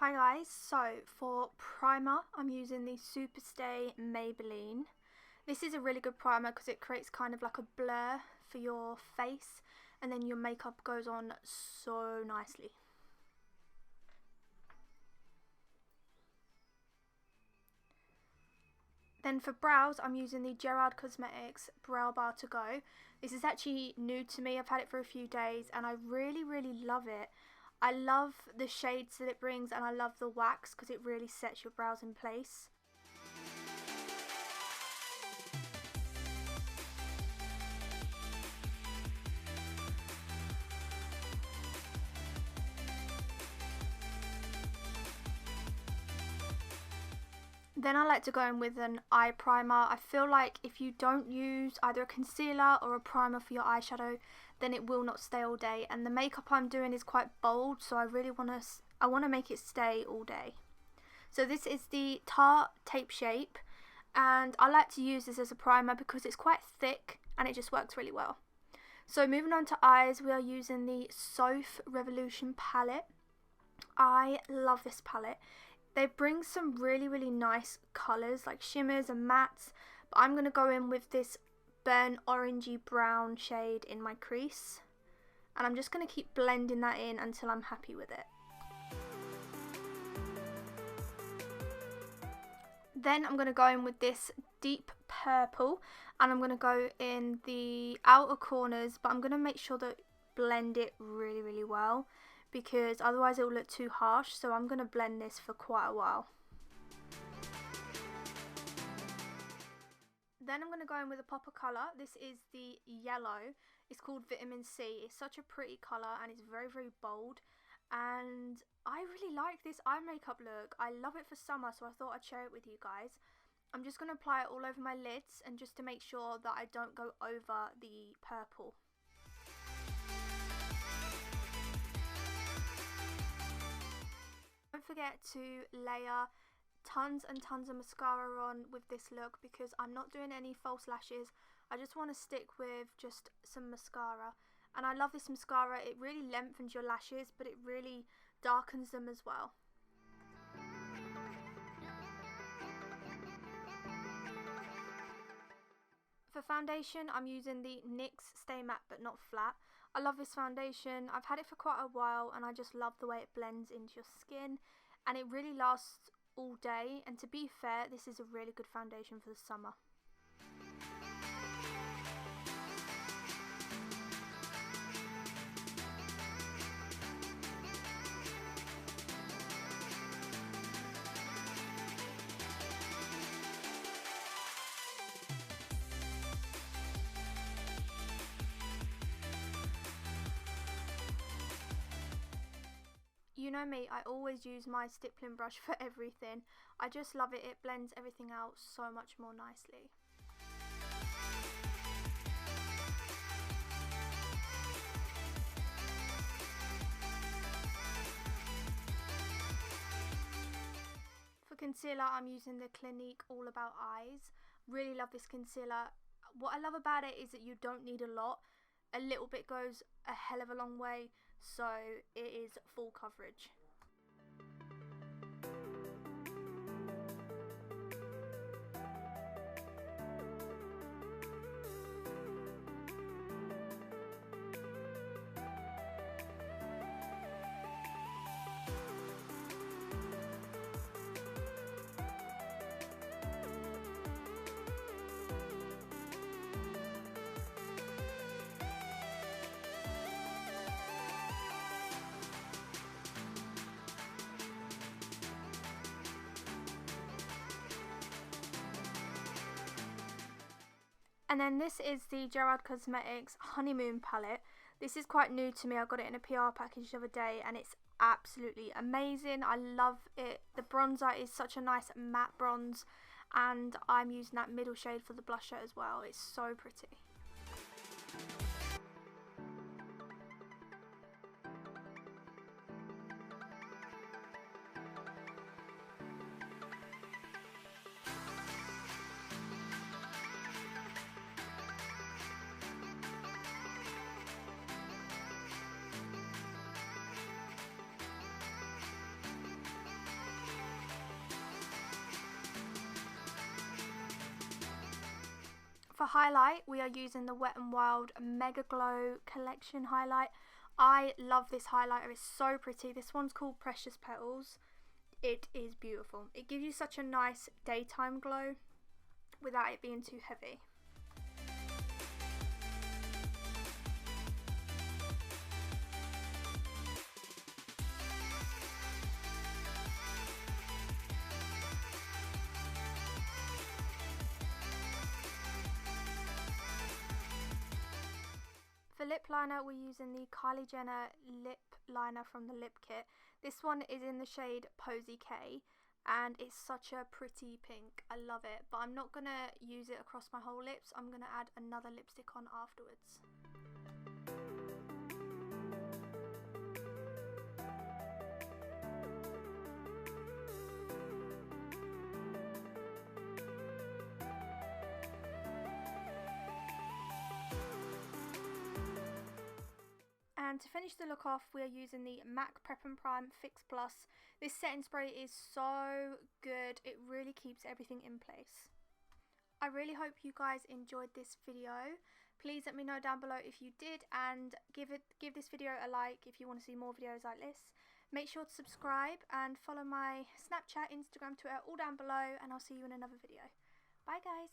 Hi guys, so for primer I'm using the Superstay Maybelline. This is a really good primer because it creates kind of like a blur for your face and then your makeup goes on so nicely. Then for brows I'm using the Gerard Cosmetics Brow Bar to Go. This is actually new to me, I've had it for a few days and I really love it. I love the shades that it brings and I love the wax because it really sets your brows in place. Then I like to go in with an eye primer. I feel like if you don't use either a concealer or a primer for your eyeshadow, then it will not stay all day. And the makeup I'm doing is quite bold, so I want to make it stay all day. So this is the Tarte Tape Shape, and I like to use this as a primer because it's quite thick and it just works really well. So moving on to eyes, we are using the Sof Revolution palette. I love this palette. They bring some really nice colours like shimmers and mattes, but I'm going to go in with this burnt orangey brown shade in my crease and I'm just going to keep blending that in until I'm happy with it. Then I'm going to go in with this deep purple and I'm going to go in the outer corners, but I'm going to make sure that blend it really well because otherwise it will look too harsh, so I'm going to blend this for quite a while. Then I'm going to go in with a pop of colour. This is the yellow. It's called Vitamin C. It's such a pretty colour and it's very bold, and I really like this eye makeup look. I love it for summer, so I thought I'd share it with you guys. I'm just going to apply it all over my lids and just to make sure that I don't go over the purple. Don't forget to layer tons and tons of mascara on with this look because I'm not doing any false lashes. I just want to stick with just some mascara, and I love this mascara. It really lengthens your lashes but it really darkens them as well. For foundation I'm using the NYX Stay Matte But Not Flat. I love this foundation. I've had it for quite a while and I just love the way it blends into your skin and it really lasts all day, and to be fair, this is a really good foundation for the summer. You know me, I always use my stippling brush for everything. I just love it, it blends everything out so much more nicely. For concealer I'm using the Clinique All About Eyes. Really love this concealer. What I love about it is that you don't need a lot. A little bit goes a hell of a long way, so it is full coverage. And then this is the Gerard Cosmetics Honeymoon palette. This is quite new to me. I got it in a PR package the other day and it's absolutely amazing. I love it. The bronzer is such a nice matte bronze and I'm using that middle shade for the blusher as well. It's so pretty. For highlight, we are using the Wet n Wild Mega Glow Collection highlight. I love this highlighter, it's so pretty. This one's called Precious Petals. It is beautiful. It gives you such a nice daytime glow without it being too heavy. For lip liner, we're using the Kylie Jenner lip liner from the lip kit. This one is in the shade Posy K and it's such a pretty pink. I love it, but I'm not going to use it across my whole lips. I'm going to add another lipstick on afterwards. And to finish the look off, we are using the MAC Prep and Prime Fix Plus. This setting spray is so good. It really keeps everything in place. I really hope you guys enjoyed this video. Please let me know down below if you did, and give this video a like if you want to see more videos like this. Make sure to subscribe and follow my Snapchat, Instagram, Twitter, all down below, and I'll see you in another video. Bye guys.